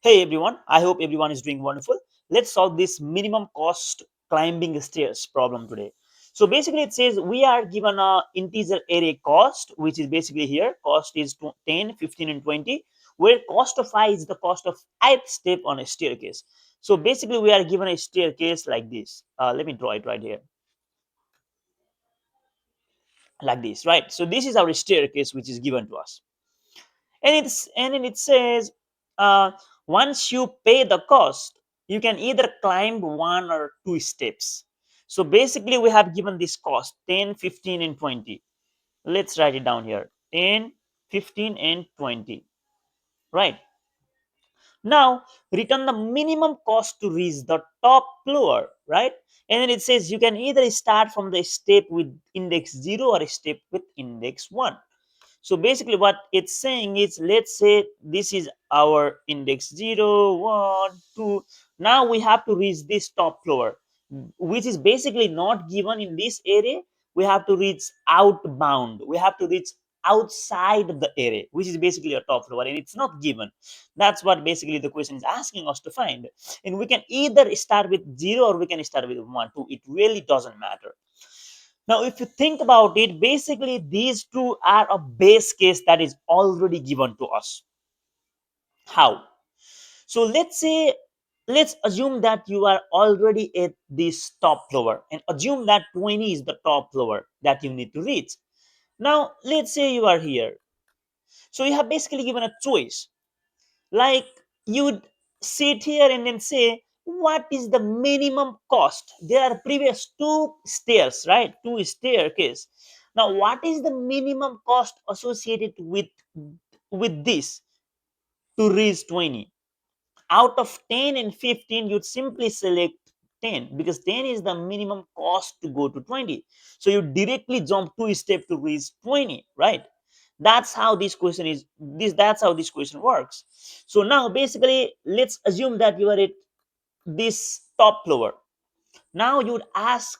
Hey everyone, I hope everyone is doing wonderful. Let's solve this minimum cost climbing stairs problem today. So basically it says we are given a integer array cost, which is basically here. Cost is 10, 15 and 20, where cost of I is the cost of ith step on a staircase. So basically we are given a staircase like this. Let me draw it right here. Like this, right? So this is our staircase which is given to us. And then it says once you pay the cost you can either climb one or two steps. So basically we have given this cost 10, 15 and 20. Let's write it down here. 10, 15 and 20, right? Now return the minimum cost to reach the top floor, right? And then it says you can either start from the step with index 0 or a step with index 1. So basically what it's saying is, let's say this is our index 0, 1, 2. Now we have to reach this top floor, which is basically not given in this array. We have to reach outbound. We have to reach outside of the array, which is basically a top floor, and it's not given. That's what basically the question is asking us to find. And we can either start with 0 or we can start with 1, 2. It really doesn't matter. Now, if you think about it, basically these two are a base case that is already given to us. How? So let's assume that you are already at this top floor and assume that 20 is the top floor that you need to reach. Now, let's say you are here. So you have basically given a choice. Like you would sit here and then say, what is the minimum cost? There are previous two stairs, right? Two staircase. Now, what is the minimum cost associated with this to reach 20? Out of 10 and 15, you'd simply select 10 because 10 is the minimum cost to go to 20. So you directly jump two steps to reach 20, right? That's how this question works. So now basically let's assume that you are at this top floor. Now you'd ask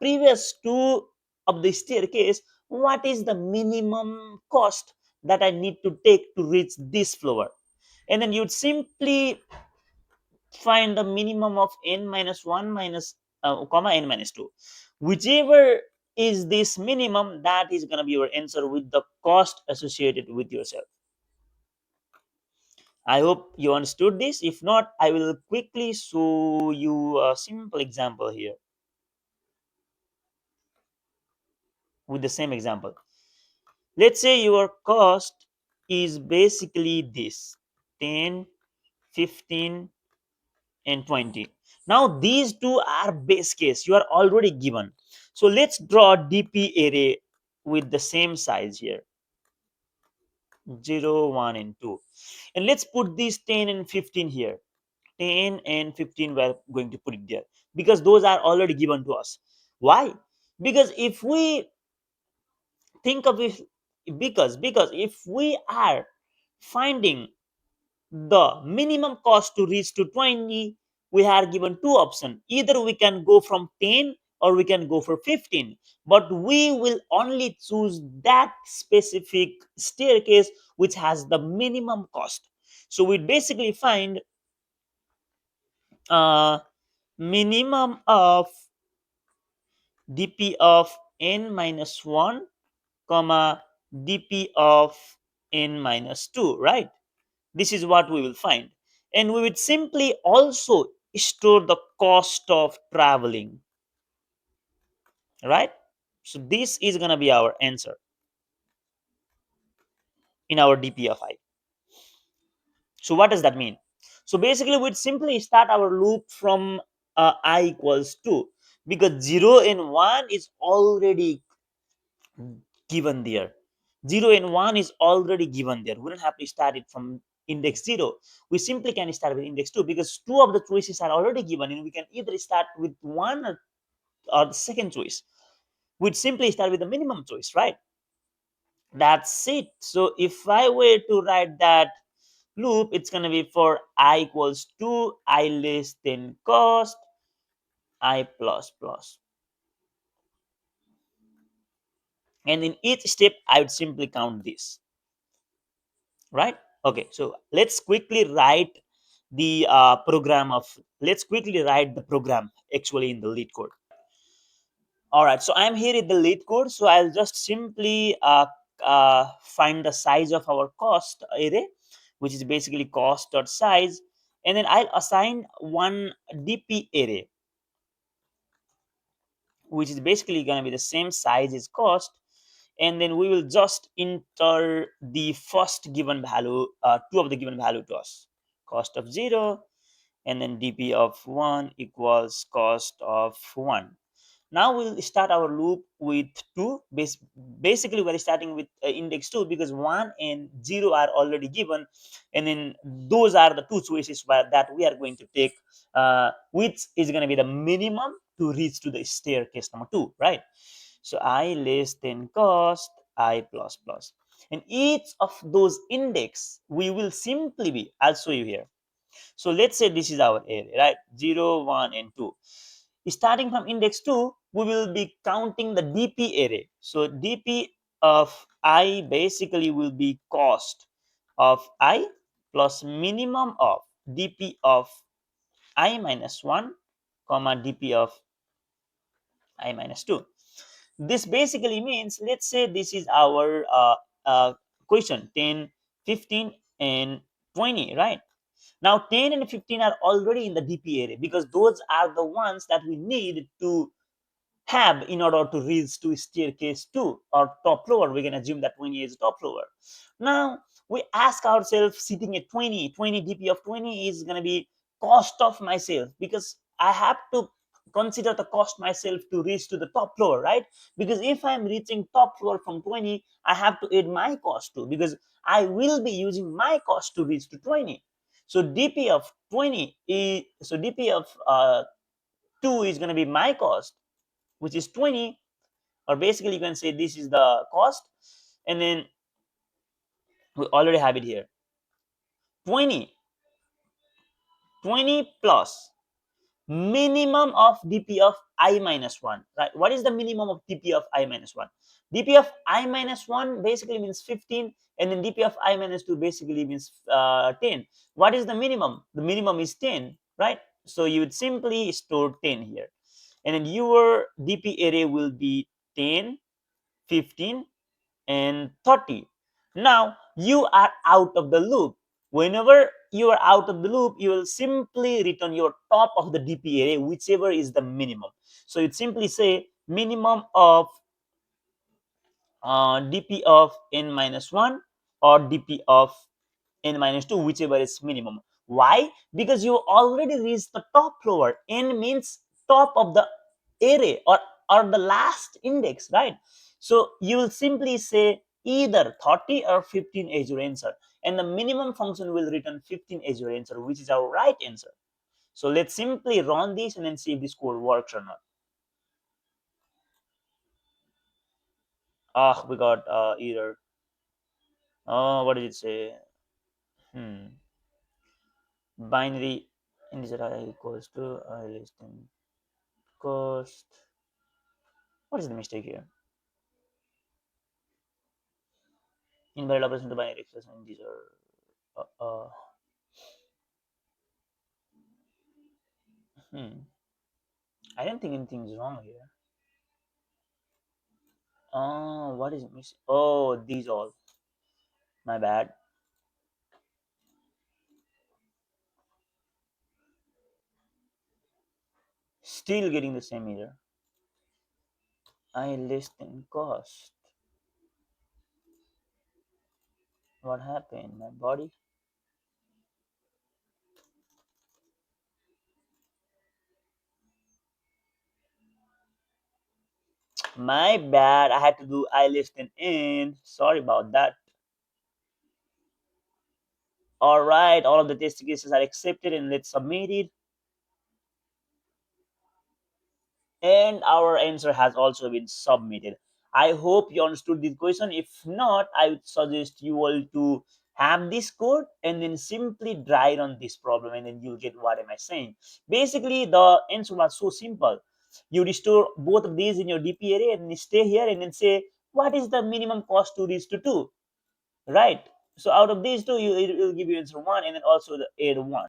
previous two of the staircase, what is the minimum cost that I need to take to reach this floor? And then you'd simply find the minimum of n minus 1 minus comma n minus 2. Whichever is this minimum, that is going to be your answer with the cost associated with yourself. I hope you understood this. If not, I will quickly show you a simple example here with the same example. Let's say your cost is basically this 10, 15 and 20. Now these two are base case, you are already given. So let's draw DP array with the same size here, 0, 1 and 2. And let's put these 10 and 15 here. 10 and 15 we're going to put it there because those are already given to us. Why? Because if we think of it, because if we are finding the minimum cost to reach to 20, we are given two options. Either we can go from 10 or we can go for 15, but we will only choose that specific staircase which has the minimum cost. So we basically find minimum of dp of n minus 1 comma dp of n minus 2, right? This is what we will find. And we would simply also store the cost of traveling, right? So this is going to be our answer in our dpfi. So what does that mean? So basically we'd simply start our loop from I equals 2 because 0 and 1 is already given there. 0 and 1 is already given there. We don't have to start it from index 0. We simply can start with index 2 because two of the choices are already given and we can either start with one or the second choice. We'd simply start with the minimum choice, right? That's it. So if I were to write that loop, it's going to be for I equals 2, I less than cost, I plus plus. And in each step, I would simply count this, right? Okay, so let's quickly write the program actually in the lead code. All right, so I'm here in the lead code, so I'll just simply find the size of our cost array, which is basically cost dot size, and then I'll assign one dp array, which is basically going to be the same size as cost, and then we will just enter the first given value, two of the given value to us, cost of 0, and then dp of 1 equals cost of 1. Now we'll start our loop with 2. Basically we're starting with index 2 because 1 and 0 are already given, and then those are the two choices that we are going to take, which is going to be the minimum to reach to the staircase number 2, right? So I less than cost I plus plus, and each of those index we will simply be, I'll show you here. So let's say this is our array, right? 0, 1, and 2. Starting from index 2, we will be counting the dp array. So dp of I basically will be cost of I plus minimum of dp of I minus 1, comma dp of I minus 2. This basically means, let's say this is our question 10, 15, and 20, right? Now 10 and 15 are already in the dp array because those are the ones that we need to have in order to reach to staircase 2 or top floor. We can assume that 20 is top floor. Now we ask ourselves, sitting at 20 dp of 20 is going to be cost of myself, because I have to consider the cost myself to reach to the top floor, right? Because if I'm reaching top floor from 20, I have to add my cost too, because I will be using my cost to reach to 20. So dp of 20 is, so dp of 2 is going to be my cost, which is 20, or basically you can say this is the cost, and then we already have it here, 20 plus minimum of dp of I minus 1, right? What is the minimum of dp of I minus 1? Dp of I minus 1 basically means 15, and then dp of I minus 2 basically means 10. What is the minimum? The minimum is 10, right? So you would simply store 10 here, and then your dp array will be 10, 15, and 30. Now you are out of the loop. Whenever you are out of the loop, you will simply return your top of the dp array, whichever is the minimum. So it simply say minimum of dp of n minus 1 or dp of n minus 2, whichever is minimum. Why? Because you already reached the top floor. N means top of the array, or the last index, right? So you will simply say either 30 or 15 as your answer, and the minimum function will return 15 as your answer, which is our right answer. So let's simply run this and then see if this code works or not. Ah, we got error. Oh, what did it say? Binary integer I equals to I less than cost. What is the mistake here? Invalid operation to binary expression integer. Uh, uh, hmm. I don't think anything is wrong here. Oh, what is missing? Oh, these all. My bad. Still getting the same error. I less than cost. What happened? My body? My bad. I had to do I less than n. Sorry about that. All right, all of the test cases are accepted, and let's submit it. And our answer has also been submitted. I hope you understood this question. If not, I would suggest you all to have this code and then simply try it on this problem, and then you'll get what am I saying. Basically, the answer was so simple. You restore both of these in your dp array and stay here and then say what is the minimum cost to reach to 2, right? So out of these two, it will give you answer one, and then also the a the one.